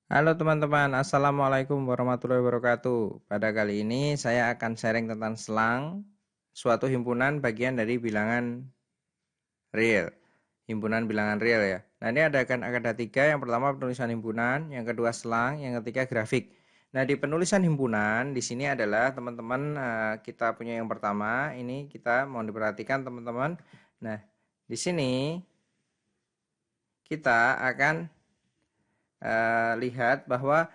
Halo teman-teman, Assalamualaikum warahmatullahi wabarakatuh. Pada kali ini saya akan sharing tentang selang, suatu himpunan bagian dari bilangan real. Himpunan bilangan real ya. Nah ini ada tiga, yang pertama penulisan himpunan, yang kedua selang, yang ketiga grafik. Nah di penulisan himpunan di sini adalah teman-teman kita punya yang pertama, ini kita mau diperhatikan teman-teman. Nah di sini kita akan lihat bahwa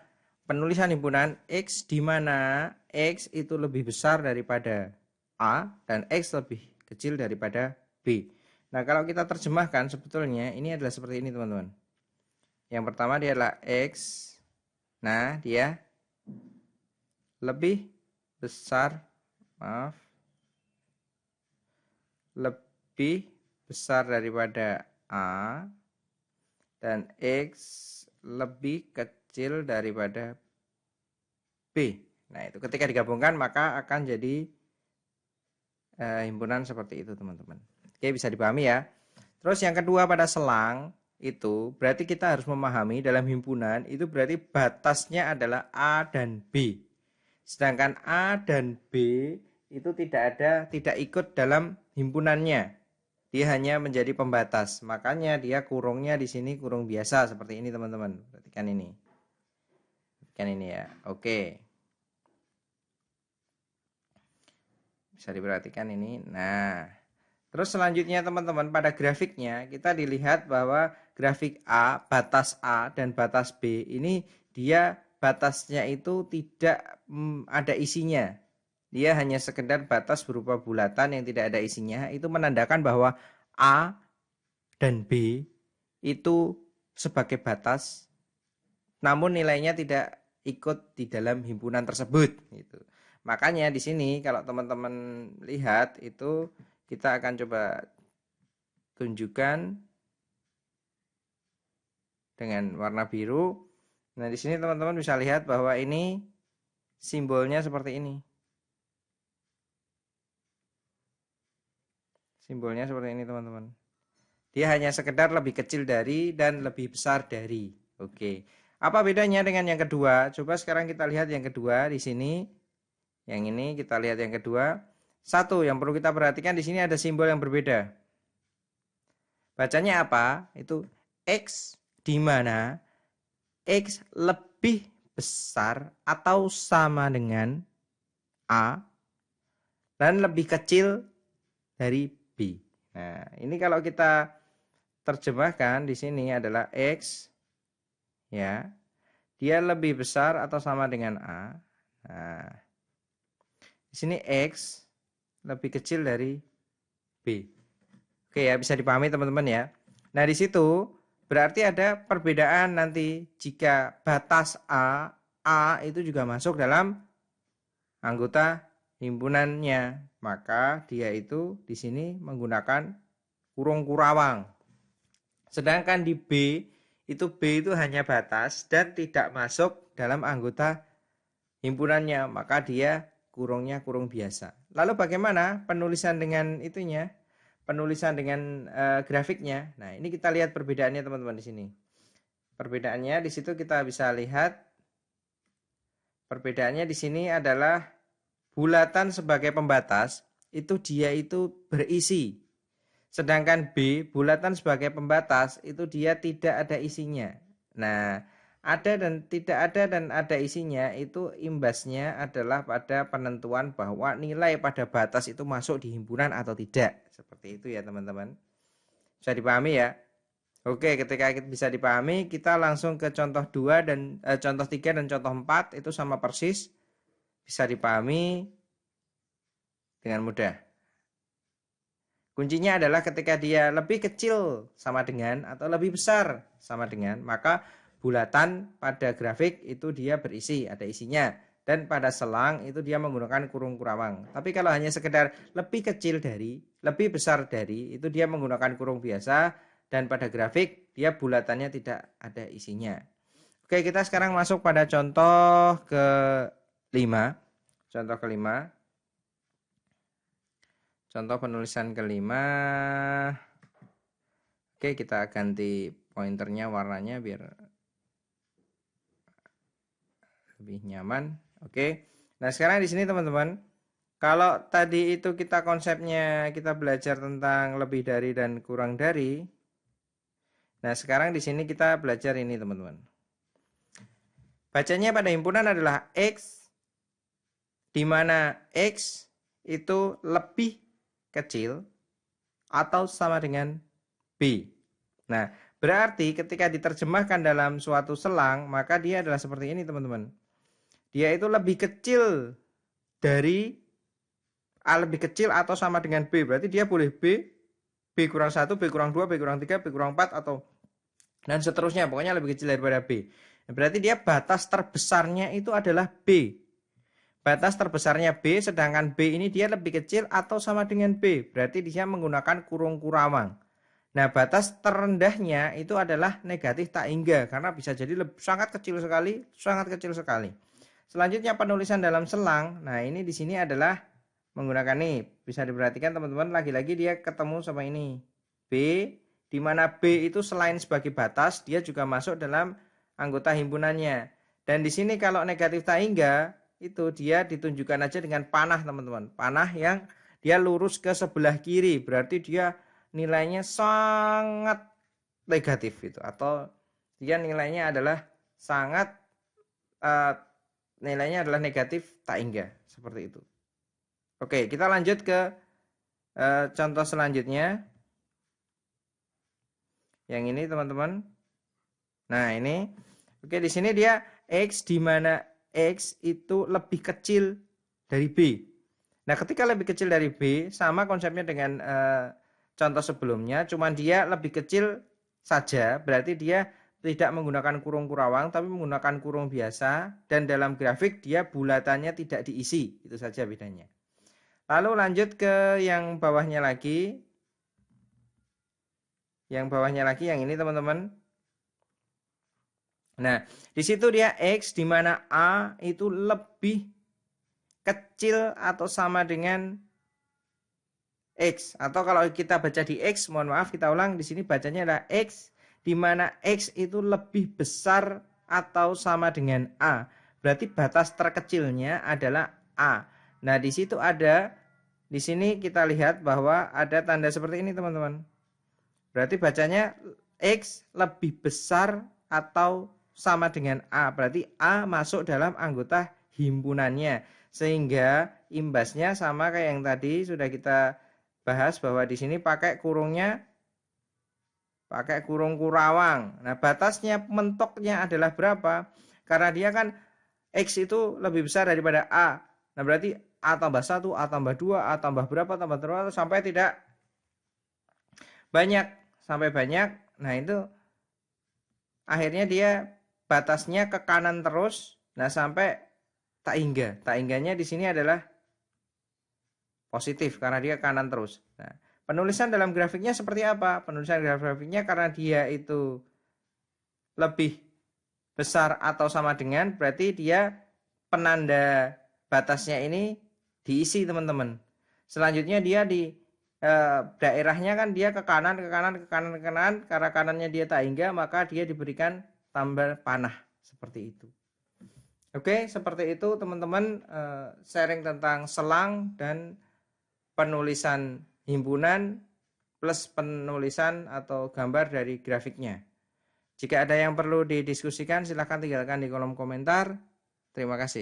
penulisan himpunan X di mana X itu lebih besar daripada A dan X lebih kecil daripada B. Nah, kalau kita terjemahkan sebetulnya ini adalah seperti ini, teman-teman. Yang pertama dia adalah X. Nah, dia lebih besar, maaf, lebih besar daripada A dan X lebih kecil daripada B. Nah, itu ketika digabungkan maka akan jadi himpunan seperti itu, teman-teman. Oke, bisa dipahami ya. Terus yang kedua pada selang itu berarti kita harus memahami dalam himpunan itu berarti batasnya adalah A dan B. Sedangkan A dan B itu tidak ikut dalam himpunannya. Dia hanya menjadi pembatas. Makanya dia kurungnya di sini kurung biasa seperti ini, teman-teman. Perhatikan ini. Perhatikan ini ya. Oke. Bisa diperhatikan ini. Nah, terus selanjutnya teman-teman pada grafiknya kita dilihat bahwa grafik A, batas A dan batas B ini dia batasnya itu tidak ada isinya. Dia hanya sekedar batas berupa bulatan yang tidak ada isinya. Itu menandakan bahwa A dan B itu sebagai batas, namun nilainya tidak ikut di dalam himpunan tersebut gitu. Makanya di sini kalau teman-teman lihat itu kita akan coba tunjukkan dengan warna biru. Nah, di sini teman-teman bisa lihat bahwa ini simbolnya seperti ini. Simbolnya seperti ini, teman-teman. Dia hanya sekedar lebih kecil dari dan lebih besar dari. Oke. Apa bedanya dengan yang kedua? Coba sekarang kita lihat yang kedua di sini. Yang ini kita lihat yang kedua. Satu, yang perlu kita perhatikan di sini ada simbol yang berbeda. Bacanya apa? Itu X di mana X lebih besar atau sama dengan A dan lebih kecil dari B. Nah, ini kalau kita terjemahkan di sini adalah X ya. Dia lebih besar atau sama dengan A. Nah, di sini X lebih kecil dari B. Oke ya, bisa dipahami teman-teman ya. Nah, di situ berarti ada perbedaan nanti jika batas A itu juga masuk dalam anggota himpunannya, maka dia itu di sini menggunakan kurung kurawang. Sedangkan di B itu hanya batas dan tidak masuk dalam anggota himpunannya, maka dia kurungnya kurung biasa. Lalu bagaimana penulisan dengan itunya? Penulisan dengan grafiknya. Nah, ini kita lihat perbedaannya teman-teman di sini. Perbedaannya di situ kita bisa lihat perbedaannya di sini adalah bulatan sebagai pembatas itu dia itu berisi. Sedangkan B, bulatan sebagai pembatas itu dia tidak ada isinya. Nah, ada dan tidak ada dan ada isinya itu imbasnya adalah pada penentuan bahwa nilai pada batas itu masuk di himpunan atau tidak. Seperti itu ya teman-teman. Bisa dipahami ya? Oke, ketika bisa dipahami, kita langsung ke contoh 2 dan contoh 3 dan contoh 4 itu sama persis, bisa dipahami dengan mudah. Kuncinya adalah ketika dia lebih kecil sama dengan atau lebih besar sama dengan, maka bulatan pada grafik itu dia berisi, ada isinya. Dan pada selang itu dia menggunakan kurung kurawang. Tapi kalau hanya sekedar lebih kecil dari, lebih besar dari, itu dia menggunakan kurung biasa. Dan pada grafik dia bulatannya tidak ada isinya. Oke, kita sekarang masuk pada contoh kelima. Contoh kelima. Contoh penulisan kelima. Oke, kita ganti pointernya warnanya biar lebih nyaman. Oke. Nah, sekarang di sini teman-teman, kalau tadi itu kita konsepnya kita belajar tentang lebih dari dan kurang dari. Nah, sekarang di sini kita belajar ini, teman-teman. Bacanya pada himpunan adalah X, di mana X itu lebih kecil atau sama dengan B. Nah, berarti ketika diterjemahkan dalam suatu selang, maka dia adalah seperti ini, teman-teman. Dia itu lebih kecil dari A lebih kecil atau sama dengan B. Berarti dia boleh B kurang 1, B kurang 2, B kurang 3, B kurang 4, atau dan seterusnya. Pokoknya lebih kecil daripada B. Berarti dia batas terbesarnya itu adalah B. Batas terbesarnya B, sedangkan B ini dia lebih kecil atau sama dengan B. Berarti dia menggunakan kurung kurawang. Nah, batas terendahnya itu adalah negatif tak hingga. Karena bisa jadi sangat kecil sekali, sangat kecil sekali. Selanjutnya penulisan dalam selang. Nah, ini di sini adalah menggunakan nih, bisa diperhatikan teman-teman, lagi-lagi dia ketemu sama ini B, di mana B itu selain sebagai batas, dia juga masuk dalam anggota himpunannya. Dan di sini kalau negatif tak hingga, itu dia ditunjukkan aja dengan panah, teman-teman. Panah yang dia lurus ke sebelah kiri, berarti dia nilainya sangat negatif itu, atau dia nilainya adalah sangat nilainya adalah negatif tak hingga, seperti itu. Oke, kita lanjut ke contoh selanjutnya. Yang ini, teman-teman. Nah, ini. Oke, di sini dia X, di mana X itu lebih kecil dari B. Nah, ketika lebih kecil dari B, sama konsepnya dengan contoh sebelumnya, cuman dia lebih kecil saja, berarti dia tidak menggunakan kurung kurawang, tapi menggunakan kurung biasa, dan dalam grafik dia bulatannya tidak diisi. Itu saja bedanya. Lalu lanjut ke yang bawahnya lagi. Yang bawahnya lagi yang ini, teman-teman. Nah, di situ dia X, di mana A itu lebih kecil atau sama dengan X. Atau kalau kita baca di X, mohon maaf kita ulang, di sini bacanya adalah X, di mana X itu lebih besar atau sama dengan A. Berarti batas terkecilnya adalah A. Nah, di situ ada, di sini kita lihat bahwa ada tanda seperti ini, teman-teman. Berarti bacanya X lebih besar atau sama dengan A. Berarti A masuk dalam anggota himpunannya. Sehingga imbasnya sama kayak yang tadi sudah kita bahas, bahwa di sini pakai kurungnya, pakai kurung kurawang. Nah, batasnya mentoknya adalah berapa? Karena dia kan X itu lebih besar daripada A. Nah, berarti A tambah 1, A tambah 2, A tambah berapa, tambah terus sampai tidak banyak. Sampai banyak. Nah, itu akhirnya dia batasnya ke kanan terus. Nah, sampai tak hingga. Tak hingganya di sini adalah positif karena dia kanan terus. Nah, penulisan dalam grafiknya seperti apa? Penulisan grafiknya karena dia itu lebih besar atau sama dengan, berarti dia penanda batasnya ini diisi, teman-teman. Selanjutnya dia di daerahnya kan dia ke kanan, ke kanan, ke kanan, ke kanan. Karena kanannya dia tak hingga, maka dia diberikan tambah panah seperti itu. Oke, seperti itu teman-teman, sharing tentang selang dan penulisan himpunan plus penulisan atau gambar dari grafiknya. Jika ada yang perlu didiskusikan, silahkan tinggalkan di kolom komentar. Terima kasih.